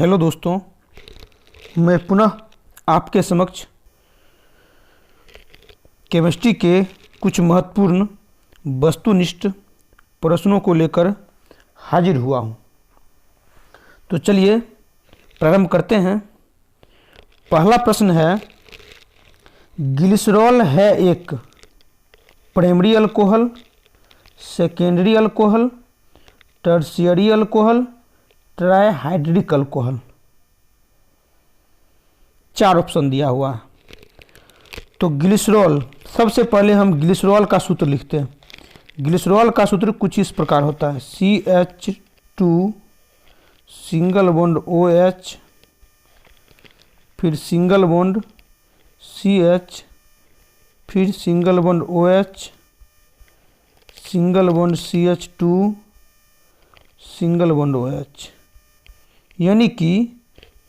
Hello दोस्तों, मैं पुनः आपके समक्ष केमिस्ट्री के कुछ महत्वपूर्ण वस्तुनिष्ठ प्रश्नों को लेकर हाजिर हुआ हूँ। तो चलिए प्रारंभ करते हैं। पहला प्रश्न है, ग्लिसरॉल है एक primary alcohol, secondary alcohol, tertiary alcohol, trihydric alcohol. 4 option दिया हुआ है। तो ग्लिसरॉल, सबसे पहले हम ग्लिसरॉल का सूत्र लिखते हैं। ग्लिसरॉल का सूत्र कुछ इस प्रकार होता है, CH2 सिंगल बॉन्ड OH, फिर सिंगल बॉन्ड CH, फिर single bond OH, single bond CH2, single bond OH, यानी कि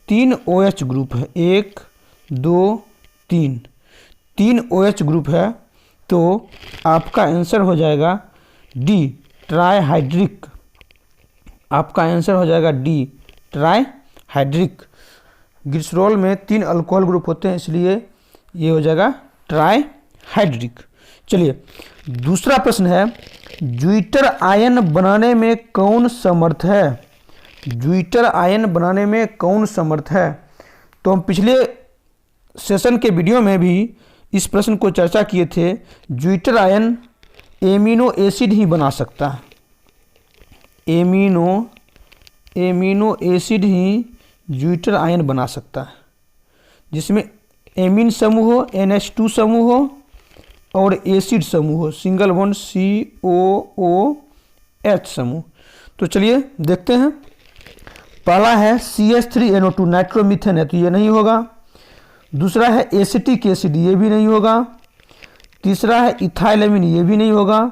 3 OH ग्रुप है। 1 2 3 3 OH ग्रुप है। तो आपका आंसर हो जाएगा डी, ट्राइहाइड्रिक। आपका आंसर हो जाएगा डी, ट्राइहाइड्रिक। ग्लिसरॉल में 3 अल्कोहल ग्रुप होते हैं, इसलिए ये हो जाएगा ट्राइहाइड्रिक। चलिए दूसरा प्रश्न है, ज्विटर आयन बनाने में कौन समर्थ है? ज्विटर आयन बनाने में कौन समर्थ है? तो हम पिछले सेशन के वीडियो में भी इस प्रश्न को चर्चा किए थे। ज्विटर आयन एमिनो एसिड ही बना सकता है। एमिनो एसिड ही ज्विटर आयन बना सकता है, जिसमें एमीन समूह हो, NH2 समूह हो और एसिड समूह हो, सिंगल बॉन्ड COOH समूह। तो चलिए देखते हैं। पहला है CH3NO2, नाइट्रोमीथेन है, तो ये नहीं होगा। दूसरा है एसिटिक एसिड, ये भी नहीं होगा। तीसरा है इथाइलएमीन, ये भी नहीं होगा,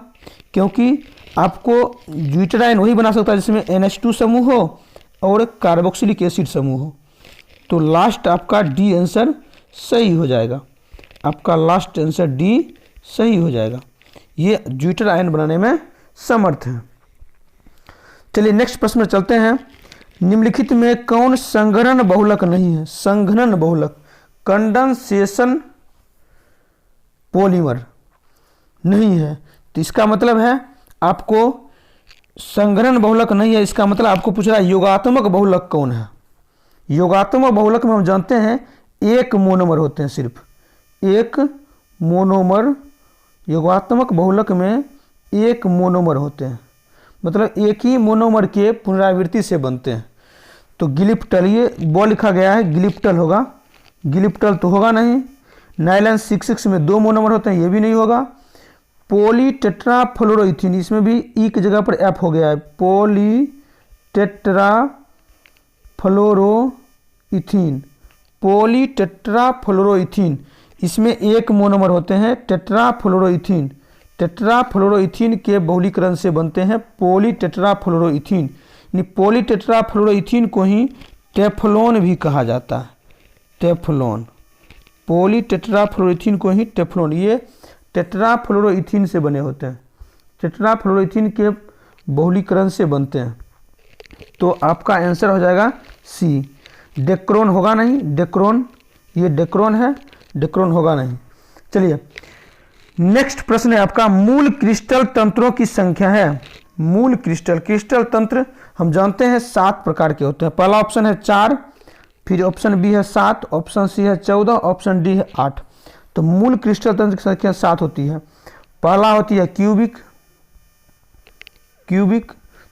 क्योंकि आपको ज्विटर आयन वही बना सकता है जिसमें NH2 समूह हो और कार्बोक्सिलिक एसिड समूह हो। तो लास्ट आपका डी आंसर सही हो जाएगा। आपका लास्ट आंसर डी सही हो जाएगा। ये ज्विटर आयन बनाने में समर्थ है। चलिए नेक्स्ट प्रश्न में चलते हैं। निम्नलिखित में कौन संघनन बहुलक नहीं है? संघनन बहुलक, कंडेंसेशन पॉलीमर नहीं है। तो इसका मतलब है आपको संघनन बहुलक नहीं है, इसका मतलब आपको पूछ रहा है योगात्मक बहुलक कौन है। योगात्मक बहुलक में हम जानते हैं एक मोनोमर होते हैं, सिर्फ एक मोनोमर। योगात्मक बहुलक में एक मोनोमर होते हैं, मतलब एक ही मोनोमर के पुनरावृत्ति से बनते हैं। तो गिलिप्टल, ये बॉ लिखा गया है, गिलिप्टल होगा। गिलिप्टल तो होगा नहीं। नाइलन 6 में 2 मोनोमर होते हैं, ये भी नहीं होगा। पॉलीटेट्राफ्लोरोइथीन, इसमें भी ई की जगह पर एफ हो गया है, पॉलीटेट्राफ्लोरोइथीन। पॉलीटेट्राफ्लोरोइथीन, इसमें एक मोनोमर होते हैं, टेट्राफ्लोरोइथीन। टेट्राफ्लोरोइथीन के बहुलीकरण से बनते हैं पॉलीटेट्राफ्लोरोइथीन। यानी पॉलीटेट्राफ्लोरोइथीन को ही टेफ्लॉन भी कहा जाता है, टेफ्लॉन। पॉलीटेट्राफ्लोरोइथीन को ही टेफ्लॉन, ये टेट्राफ्लोरोइथीन से बने होते हैं, टेट्राफ्लोरोइथीन के बहुलीकरण से बनते हैं। तो आपका आंसर हो जाएगा सी। डेक्रोन होगा नहीं, डेक्रोन, ये डेक्रोन है, डेक्रोन होगा नहीं। चलिए नेक्स्ट प्रश्न है आपका, मूल क्रिस्टल तंत्रों की संख्या है। मूल क्रिस्टल तंत्र हम जानते हैं 7 प्रकार के होते हैं। पहला ऑप्शन है 4, फिर ऑप्शन बी है 7, ऑप्शन सी है 14, ऑप्शन डी है 8। तो मूल क्रिस्टल तंत्र की संख्या 7 होती है। पहला होती है क्यूबिक,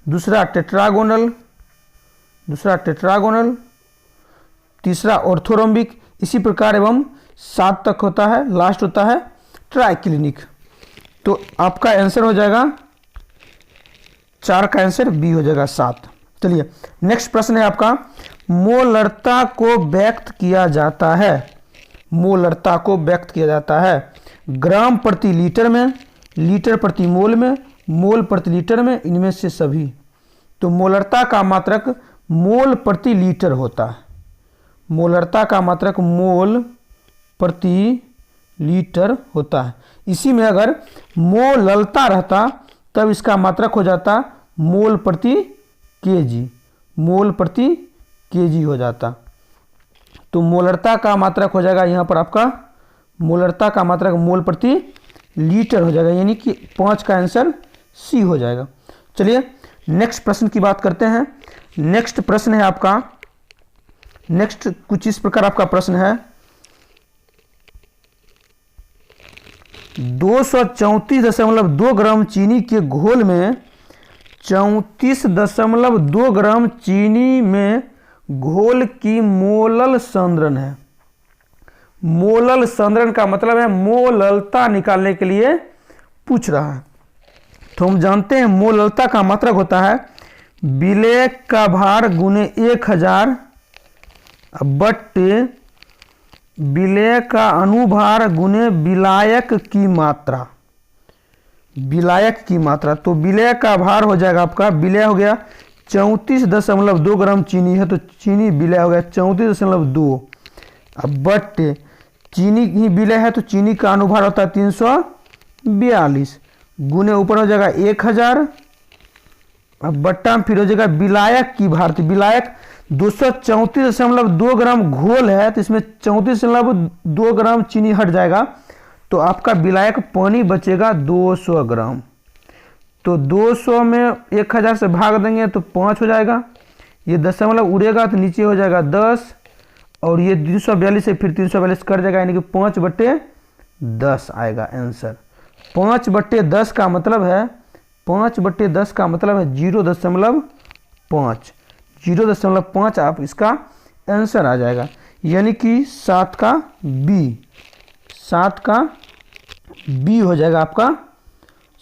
दूसरा टेट्रागोनल, तीसरा ऑर्थोरोम्बिक, इसी प्रकार एवं 7 तक होता है। लास्ट होता है ट्राइक्लिनिक। तो आपका आंसर हो जाएगा 4 का आंसर बी हो जाएगा 7। चलिए नेक्स्ट प्रश्न है आपका, मोलरता को व्यक्त किया जाता है। मोलरता को व्यक्त किया जाता है ग्राम प्रति लीटर में, लीटर प्रति मोल में, मोल प्रति लीटर में, इनमें से सभी। तो मोलरता का मात्रक मोल प्रति लीटर होता है। मोलरता का मात्रक मोल प्रति लीटर होता है। इसी में अगर मोललता रहता तब इसका मात्रक हो जाता मोल प्रति केजी, मोल प्रति केजी हो जाता। तो मोलरता का मात्रक हो जाएगा यहाँ पर आपका, मोलरता का मात्रक मोल प्रति लीटर हो जाएगा, यानी कि 5 का आंसर सी हो जाएगा। चलिए नेक्स्ट प्रश्न की बात करते हैं। नेक्स्ट प्रश्न है आपका, नेक्स्ट कुछ इस प्रकार आपका प्रश्न है, 234.2 ग्राम चीनी के घोल में 34.2 ग्राम चीनी में घोल की मोलल सांद्रण है। मोलल सांद्रण का मतलब है मोललता निकालने के लिए पूछ रहा है। तो हम जानते हैं मोललता का मात्रक होता है विलेय का भार गुने 1000 बट्टे विलेय का अनुभार गुने विलायक की मात्रा, विलायक की मात्रा। तो विलेय का भार हो जाएगा आपका, विलेय हो गया 34.2 ग्राम चीनी है, तो चीनी विलेय हो गया 34.2, अब बट्टे चीनी ही विलेय है तो चीनी का अनुभार होता है 342, गुने ऊपर हो जाएगा 1000, अब बट्टा में फिर हो जाएगा विलायक की भार। तो विलायक 234.2 ग्राम घोल है, तो इसमें 34.2 ग्राम चीनी हट जाएगा, तो आपका विलायक पानी बचेगा 200 ग्राम। तो 200 में 1000 से भाग देंगे तो 5 हो जाएगा, ये दशमलव उड़ेगा तो नीचे हो जाएगा 10, और ये 342 से फिर 342 कट जाएगा, यानी कि 5/10 आएगा आंसर। 5/10 का मतलब है, 5/10 का मतलब है 0.5, 0.5 आप इसका आंसर आ जाएगा, यानी कि 7 का बी, 7 का बी हो जाएगा आपका,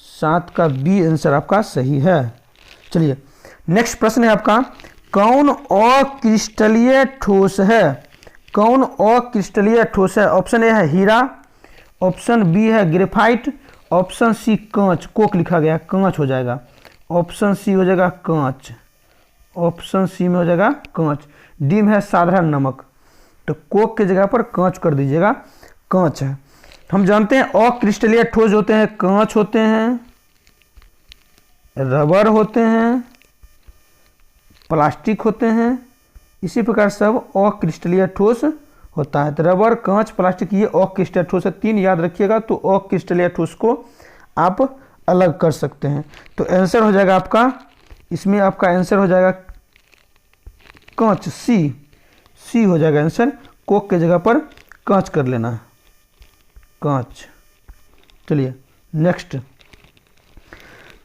7 का बी आंसर आपका सही है। चलिए नेक्स्ट प्रश्न है आपका, कौन अक्रिस्टलीय ठोस है? कौन अक्रिस्टलीय ठोस है? ऑप्शन ए है हीरा, ऑप्शन बी है ग्रेफाइट, ऑप्शन सी कांच, कोक लिखा गया कांच हो जाएगा, ऑप्शन सी हो जाएगा कांच, ऑप्शन सी में हो जाएगा कांच। डी में है साधारण नमक, तो कोक के जगह पर कांच कर दीजिएगा, कांच है। हम जानते हैं अक्रिस्टलीय ठोस होते हैं, कांच होते हैं, रबर होते हैं, प्लास्टिक होते हैं, इसी प्रकार सब अक्रिस्टलीय ठोस होता है। तो रबर, कांच, प्लास्टिक ये अक्रिस्टलीय ठोस है, 3 याद रखिएगा, तो अक्रिस्टलीय ठोस को आप अलग कर सकते हैं। तो आंसर हो जाएगा आपका, इसमें आपका आंसर हो जाएगा कांच, सी, सी हो जाएगा आंसर। कोक के जगह पर कांच कर लेना है, कांच। चलिए नेक्स्ट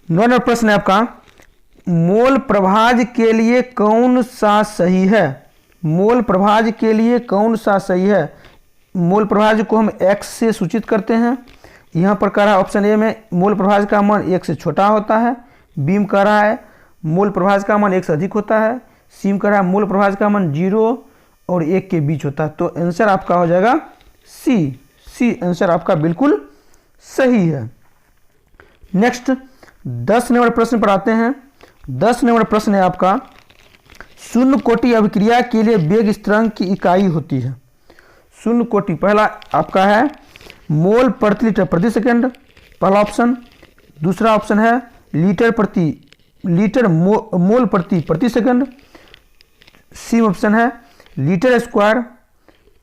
9 नंबर प्रश्न है आपका, मोल प्रभाज के लिए कौन सा सही है? मोल प्रभाज के लिए कौन सा सही है? मोल प्रभाज को हम x से सूचित करते हैं। यहाँ पर कह रहा है ऑप्शन ए में मोल प्रभाज का मान 1 से छोटा होता है, बी में कह रहा है मोल प्रभाज का मान 1 से अधिक होता है, सी में कह रहा है मोल प्रभाज का मान 0 और 1 के बीच होता है। तो आंसर आपका हो जाएगा सी, सी आंसर आपका बिल्कुल सही है। नेक्स्ट 10 नंबर प्रश्न पर आते हैं। 10 नंबर प्रश्न है आपका, शून्य कोटि अभिक्रिया के लिए वेग स्थिरांक की इकाई होती है। शून्य कोटि पहला आपका है मोल प्रति लीटर प्रति सेकंड, पहला ऑप्शन। दूसरा ऑप्शन है लीटर प्रति लीटर मोल प्रति सेकंड। सी ऑप्शन है लीटर स्क्वायर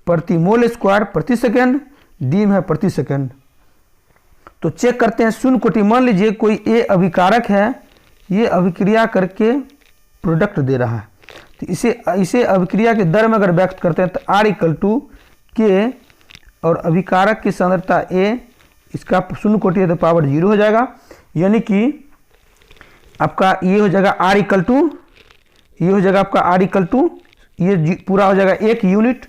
प्रति मोल स्क्वायर प्रति सेकंड। डी में है प्रति सेकंड। तो चेक करते हैं शून्य कोटि, मान लीजिए कोई ए अभिकारक है, ये अभिक्रिया करके प्रोडक्ट दे रहा है, तो इसे अभिक्रिया के दर में अगर व्यक्त करते हैं तो R = K और अभिकारक की सांद्रता A, इसका शून्य कोटि है तो पावर 0 हो जाएगा, यानी कि आपका ये हो जाएगा ये हो जाएगा आपका ये पूरा हो जाएगा 1 यूनिट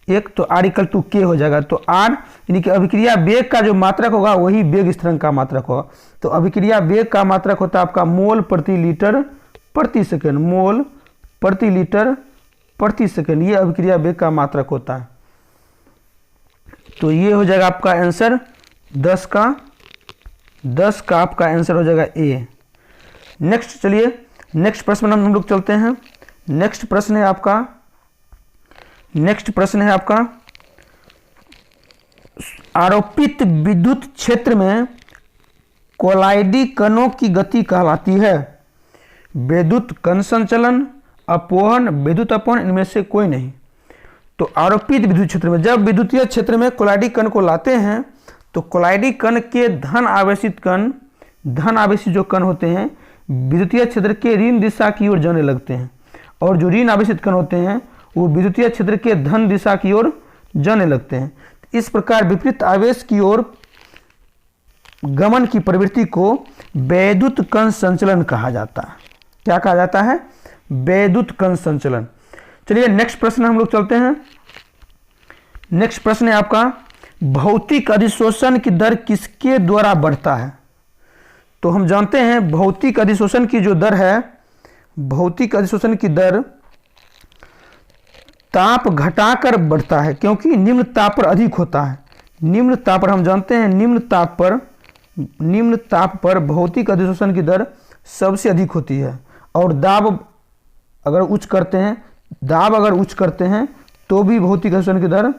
1, तो R K हो जाएगा। तो R यानी कि अभिक्रिया वेग का जो मात्रक होगा वही वेग स्थिरांक का मात्रक होगा। तो अभिक्रिया वेग का मात्रक होता है आपका मोल प्रति लीटर प्रति सेकंड, मोल प्रति लीटर प्रति सेकंड, ये अभिक्रिया वेग का मात्रक होता है। तो ये हो जाएगा आपका आंसर 10 का आपका आंसर हो जाएगा ए। नेक्स्ट चलिए नेक्स्ट प्रश्न में हम लोग चलते हैं। नेक्स्ट प्रश्न है आपका आरोपित विद्युत क्षेत्र में कोलाइडी कणों की गति कहलाती है विद्युत कण संचलन, अपवहन, विद्युत अपवहन, इनमें से कोई नहीं। तो आरोपित विद्युत क्षेत्र में, जब विद्युतीय क्षेत्र में कोलाइडी कण को लाते हैं तो कोलाइडी कण के धन आवेशित जो कण होते हैं विद्युतीय क्षेत्र के ऋण दिशा की ओर जाने लगते हैं, और जो ऋण आवेशित कण होते हैं वो विद्युतीय क्षेत्र के धन दिशा की ओर जाने लगते हैं। इस प्रकार विपरीत आवेश की ओर गमन की प्रवृत्ति को वैद्युत कण संचलन कहा जाता है। क्या कहा जाता है? वैद्युत कण संचलन। चलिए नेक्स्ट प्रश्न हम लोग चलते हैं। नेक्स्ट प्रश्न है आपका, भौतिक अधिशोषण की दर किसके द्वारा बढ़ता है? तो हम जानते हैं भौतिक अधिशोषण की जो दर है, भौतिक अधिशोषण की दर ताप घटाकर बढ़ता है, क्योंकि निम्न ताप पर अधिक होता है। निम्न ताप पर हम जानते हैं निम्न ताप पर भौतिक अधिशोषण की दर सबसे अधिक होती है, और दाब अगर उच्च करते हैं तो भी भौतिक अधिशोषण की दर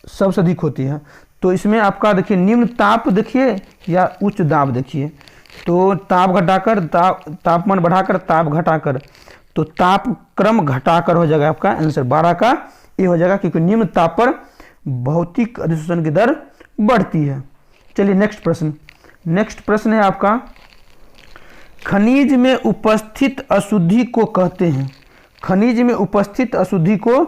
सबसे अधिक होती है। तो इसमें आपका देखिए निम्न ताप देखिए या उच्च दाब देखिए, तो ताप घटाकर तापमान बढ़ाकर ताप घटाकर, तो ताप क्रम घटाकर हो जाएगा आपका आंसर 12 का ये हो जाएगा, क्योंकि निम्न ताप पर भौतिक अधिशोषण की दर बढ़ती है। चलिए नेक्स्ट प्रश्न है आपका, खनिज में उपस्थित अशुद्धि को कहते हैं, खनिज में उपस्थित अशुद्धि को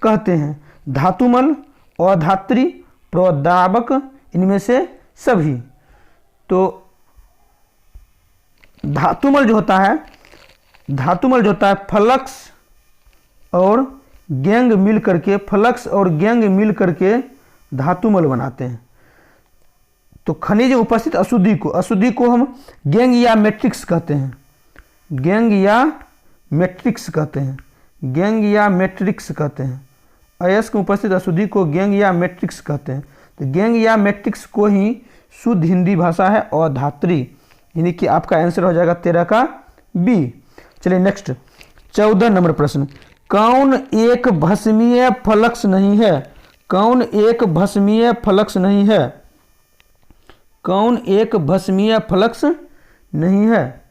कहते हैं धातुमल, अधात्री, प्रोदाबक, इनमें से सभी। तो धातुमल जो होता है फ्लक्स और गैंग मिल करके धातुमल बनाते हैं। तो खनिज उपस्थित अशुद्धि को हम गैंग या मैट्रिक्स कहते हैं, अयस्क में उपस्थित अशुद्धि को गैंग या मैट्रिक्स कहते हैं। तो गैंग या मैट्रिक्स को ही शुद्ध हिंदी भाषा है अधात्री, यानी कि आपका आंसर हो जाएगा 13 का बी। चलिए नेक्स्ट 14 नंबर प्रश्न, कौन एक भस्मीय फ्लक्स नहीं है? कौन एक भस्मीय फ्लक्स नहीं है? कौन एक भस्मीय फ्लक्स नहीं है?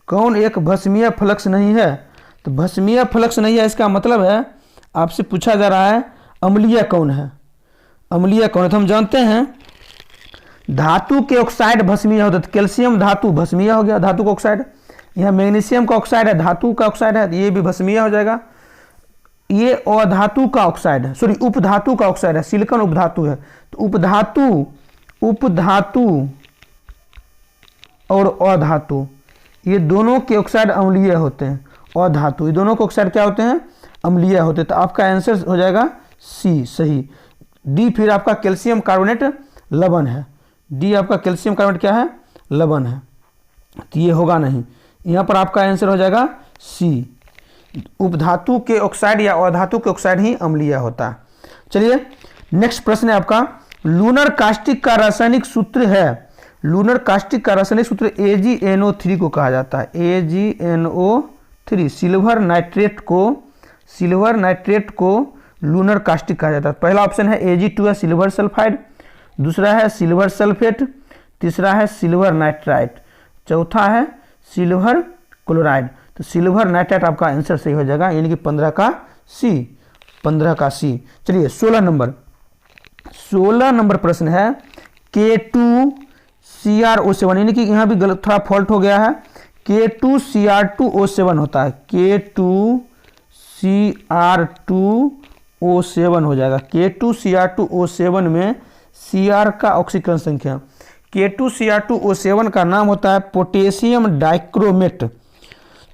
कौन एक भस्मीय फ्लक्स नहीं है? तो भस्मीय फ्लक्स नहीं है, इसका मतलब है आपसे पूछा जा रहा है अम्लीय कौन है? अम्लीय कौन है? तो हम जानते हैं धातु के ऑक्साइड भस्मीय होता है, तो कैल्शियम धातु भस्मीय हो गया, धातु का ऑक्साइड। यहाँ मैग्नीशियम का ऑक्साइड है, धातु का ऑक्साइड है, ये भी भस्मीय हो जाएगा। ये अधातु का ऑक्साइड है, सॉरी उपधातु का ऑक्साइड है, सिलिकॉन उपधातु है। तो उपधातु और अधातु ये दोनों के ऑक्साइड अम्लीय होते हैं। अधातु ये दोनों के ऑक्साइड क्या होते हैं? अम्लीय होते हैं। तो आपका आंसर हो जाएगा सी सही। डी फिर आपका कैल्शियम कार्बोनेट लवण है, डी आपका कैल्शियम कार्बोनेट क्या है? लवण है। तो ये होगा नहीं, यहाँ पर आपका आंसर हो जाएगा सी, उपधातु के ऑक्साइड या अधातु के ऑक्साइड ही अम्लीय होता है। चलिए नेक्स्ट प्रश्न है आपका, लूनर कास्टिक का रासायनिक सूत्र है, लूनर कास्टिक का रासायनिक सूत्र AgNO3 को कहा जाता है। AgNO3 सिल्वर नाइट्रेट को लूनर कास्टिक कहा जाता है। पहला ऑप्शन है Ag2 है सिल्वर सल्फाइड, दूसरा है सिल्वर सल्फेट, तीसरा है सिल्वर नाइट्राइट, चौथा है सिल्वर क्लोराइड। तो सिल्वर नाइट्राइट आपका आंसर सही हो जाएगा, यानी कि 15 का सी। चलिए 16 नंबर प्रश्न है, K2CrO7, यानी कि यहाँ भी गलत थोड़ा फॉल्ट हो गया है, K2Cr2O7 होता है, K2Cr2O7 हो जाएगा। K2Cr2O7 में Cr का ऑक्सीकरण संख्या, K2Cr2O7 का नाम होता है पोटेशियम डाइक्रोमेट।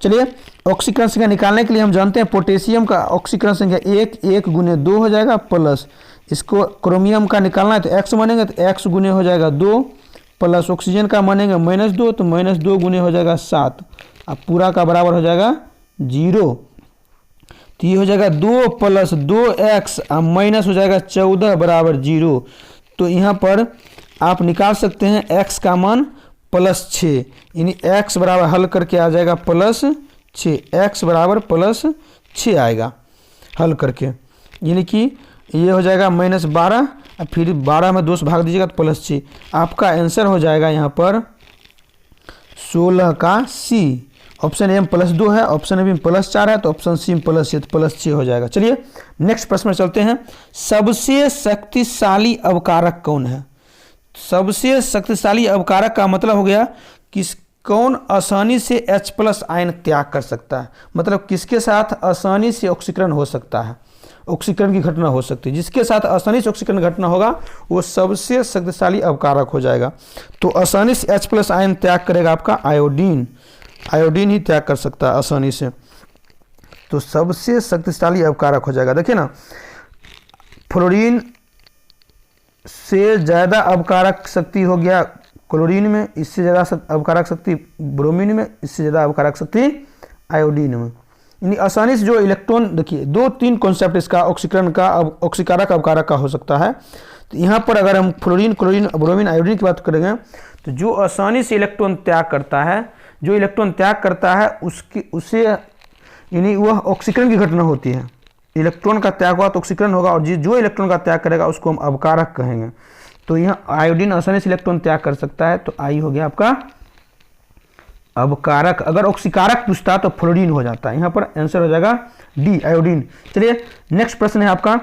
चलिए ऑक्सीकरण संख्या निकालने के लिए हम जानते हैं पोटेशियम का ऑक्सीकरण संख्या 1 गुने 2 हो जाएगा, प्लस इसको क्रोमियम का निकालना है तो x मानेंगे तो x गुने हो जाएगा 2, प्लस ऑक्सीजन का मानेंगे -2 तो -2 गुने हो जाएगा 7, अब पूरा का बराबर हो जाएगा 0। तो ये हो जाएगा 2 + 2x माइनस हो जाएगा 14 बराबर 0। तो यहाँ पर आप निकाल सकते हैं x का मान +6, यानी x बराबर हल करके आ जाएगा +6, x बराबर +6 आएगा हल करके, यानी कि ये हो जाएगा -12, और फिर 12 में 2 से भाग दीजिएगा तो +6। आपका आंसर हो जाएगा यहाँ पर 16 का सी, ऑप्शन ए में +2 है, ऑप्शन बी में +4 है, तो ऑप्शन सी में +6 तो +6 हो जाएगा। चलिए नेक्स्ट प्रश्न में चलते हैं। सबसे शक्तिशाली अवकारक कौन है? सबसे शक्तिशाली अवकारक का मतलब हो गया कि कौन आसानी से H+ आयन त्याग कर सकता है, मतलब किसके साथ आसानी से ऑक्सीकरण हो सकता है, ऑक्सीकरण की घटना हो सकती है। जिसके साथ आसानी से ऑक्सीकरण घटना होगा वो सबसे शक्तिशाली अवकारक हो जाएगा। तो आसानी से H+ आयन त्याग करेगा आपका आयोडीन, आयोडीन ही त्याग कर सकता है आसानी से, तो सबसे शक्तिशाली अवकारक हो जाएगा। देखिए ना, फ्लोरीन से ज़्यादा अवकारक शक्ति हो गया क्लोरीन में, इससे ज़्यादा अवकारक शक्ति ब्रोमीन में, इससे ज़्यादा अवकारक शक्ति आयोडीन में। यानी आसानी से जो इलेक्ट्रॉन, देखिए 2-3 कॉन्सेप्ट इसका ऑक्सीकरण का, ऑक्सीकारक अवकारक का हो सकता है। तो यहाँ पर अगर हम फ्लोरीन, क्लोरीन, ब्रोमीन, आयोडीन की बात करेंगे तो जो आसानी से इलेक्ट्रॉन त्याग करता है, जो इलेक्ट्रॉन त्याग करता है उसे यानी वह ऑक्सीकरण की घटना होती है। इलेक्ट्रॉन का त्याग हुआ तो ऑक्सीकरण होगा, और जो इलेक्ट्रॉन का त्याग करेगा उसको हम अवकारक कहेंगे। तो यहाँ आयोडीन आसानी से इलेक्ट्रॉन त्याग कर सकता है, तो आई हो गया आपका अवकारक। अगर ऑक्सीकारक पूछता तो फ्लोरीन हो जाता है, यहाँ पर आंसर हो जाएगा डी, आयोडीन। चलिए नेक्स्ट प्रश्न है आपका,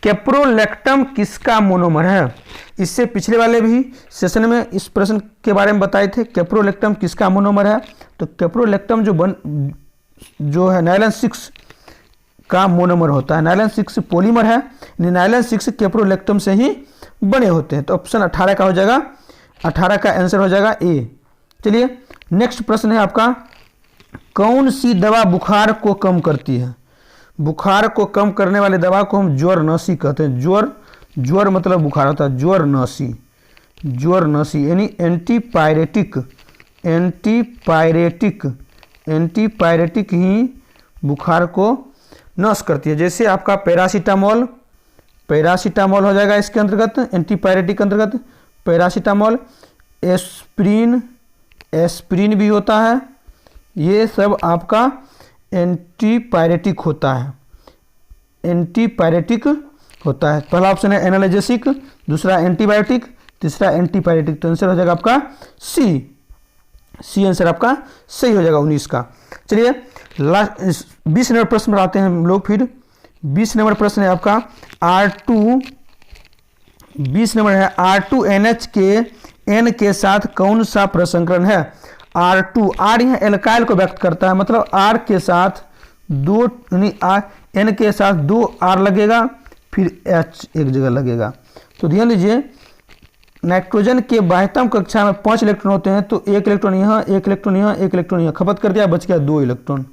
कैप्रोलैक्टम किसका मोनोमर है? इससे पिछले वाले भी सेशन में इस प्रश्न के बारे में बताए थे, कैप्रोलैक्टम किसका मोनोमर है। तो कैप्रोलैक्टम जो है नायलॉन 6 का मोनोमर होता है। नायलॉन 6 पॉलीमर है, नायलॉन 6 कैप्रोलैक्टम से ही बने होते हैं। तो ऑप्शन 18 का हो जाएगा, 18 का आंसर हो जाएगा ए। चलिए नेक्स्ट प्रश्न है आपका, कौन सी दवा बुखार को कम करती है? बुखार को कम करने वाली दवा को हम ज्वरनाशी कहते हैं। ज्वर मतलब बुखार होता है, ज्वरनाशी, ज्वरनाशी यानी एंटीपायरेटिक, एंटीपायरेटिक ही बुखार को नष्ट करती है। जैसे आपका पैरासीटामोल, पैरासीटामोल हो जाएगा इसके अंतर्गत, एंटीपायरेटिक अंतर्गत पैरासीटामोल, एस्प्रिन, एस्प्रिन भी होता है, ये सब आपका एंटीपायरेटिक होता है, एंटीपायरेटिक होता है। पहला ऑप्शन है एनाल्जेसिक, दूसरा एंटीबायोटिक, तीसरा एंटीपायरेटिक। तो आंसर हो जाएगा आपका सी, सी आंसर आपका सही हो जाएगा 19 का। चलिए लास्ट 20 नंबर प्रश्न पर आते हैं हम लोग फिर। 20 नंबर प्रश्न है आपका R2, 20 नंबर है R2NH के N के साथ कौन सा प्रसंकरण है? R2, R यहाँ एल्काइल को व्यक्त करता है, मतलब R के साथ दो, यानी N के साथ 2 R लगेगा, फिर H एक जगह लगेगा। तो ध्यान दीजिए, नाइट्रोजन के बाह्यतम कक्षा में 5 इलेक्ट्रॉन होते हैं, तो 1 इलेक्ट्रॉन यहाँ, 1 इलेक्ट्रॉन यहाँ, 1 इलेक्ट्रॉन यहाँ खपत कर दिया, बच गया 2 इलेक्ट्रॉन।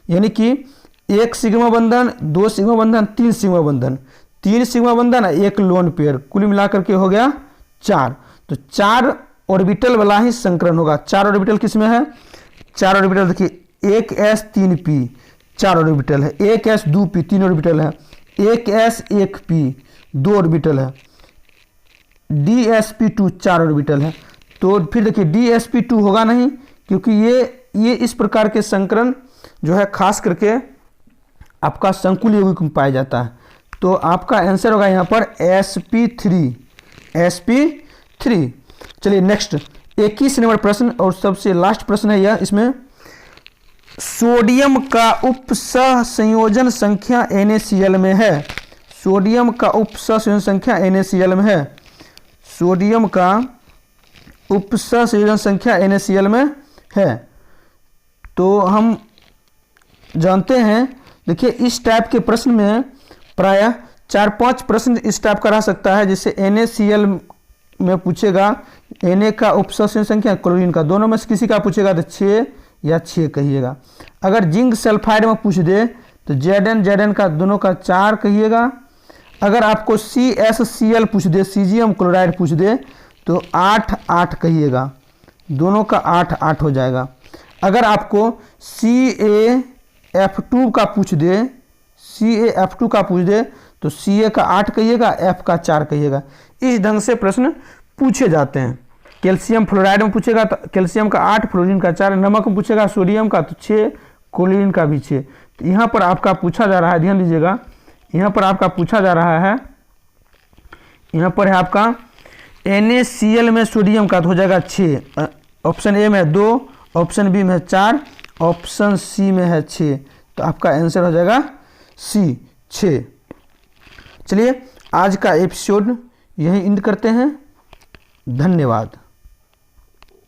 यानी कि 1 सिग्मा बंधन, 2 सिग्मा बंधन, 3 सिग्मा बंधन, 3 सिग्मा बंधन, 1 लोन पेयर, कुल मिलाकर के हो गया 4। तो 4 ऑर्बिटल वाला ही संकरण होगा। 4 ऑर्बिटल किस में है? 4 ऑर्बिटल देखिए, 1s 3p 4 ऑर्बिटल है, 1s 2p 3 ऑर्बिटल है, 1s 1p 2 ऑर्बिटल है, dsp2 4 ऑर्बिटल है। तो फिर देखिए dsp2 होगा नहीं, क्योंकि ये इस प्रकार के संकरण जो है खास करके आपका संकुल यौगिक में पाया जाता है। तो आपका आंसर होगा यहाँ पर sp3, sp3। चलिए नेक्स्ट 21 नंबर प्रश्न और सबसे लास्ट प्रश्न है यह। इसमें सोडियम का उपसह संयोजन संख्या NaCl में है। सोडियम का उपसह संयोजन संख्या NaCl में है। सोडियम का उपसह संयोजन संख्या NaCl में है। तो हम जानते हैं, देखिए इस टाइप के प्रश्न में प्रायः 4-5 प्रश्न इस टाइप का रह सकता है। जैसे NaCl में पूछेगा Na का उपसह संयोजन संख्या, क्लोरीन का, दोनों में से किसी का पूछेगा तो 6 या 6 कहिएगा। अगर जिंक सल्फाइड में पूछ दे तो Zn का दोनों का 4 कहिएगा। अगर आपको CsCl पूछ दे, सीजियम क्लोराइड पूछ दे तो 8 कहिएगा, दोनों का 8 हो जाएगा। अगर आपको CaF2 का पूछ दे, CaF2 का पूछ दे तो Ca का 8 कहिएगा, F का 4 कहिएगा। इस ढंग से प्रश्न पूछे जाते हैं। कैल्शियम फ्लोराइड में पूछेगा तो कैल्शियम का 8, फ्लोरीन का 4, नमक में पूछेगा सोडियम का तो 6, क्लोरीन का भी 6। तो यहाँ पर आपका पूछा जा रहा है, ध्यान दीजिएगा, यहाँ पर आपका पूछा जा रहा है, यहाँ पर है आपका NaCl में सोडियम का तो हो जाएगा 6, ऑप्शन ए में 2, ऑप्शन बी में 4, ऑप्शन सी में है 6, तो आपका आंसर हो जाएगा सी 6। चलिए आज का एपिसोड यहीं एंड करते हैं। धन्यवाद।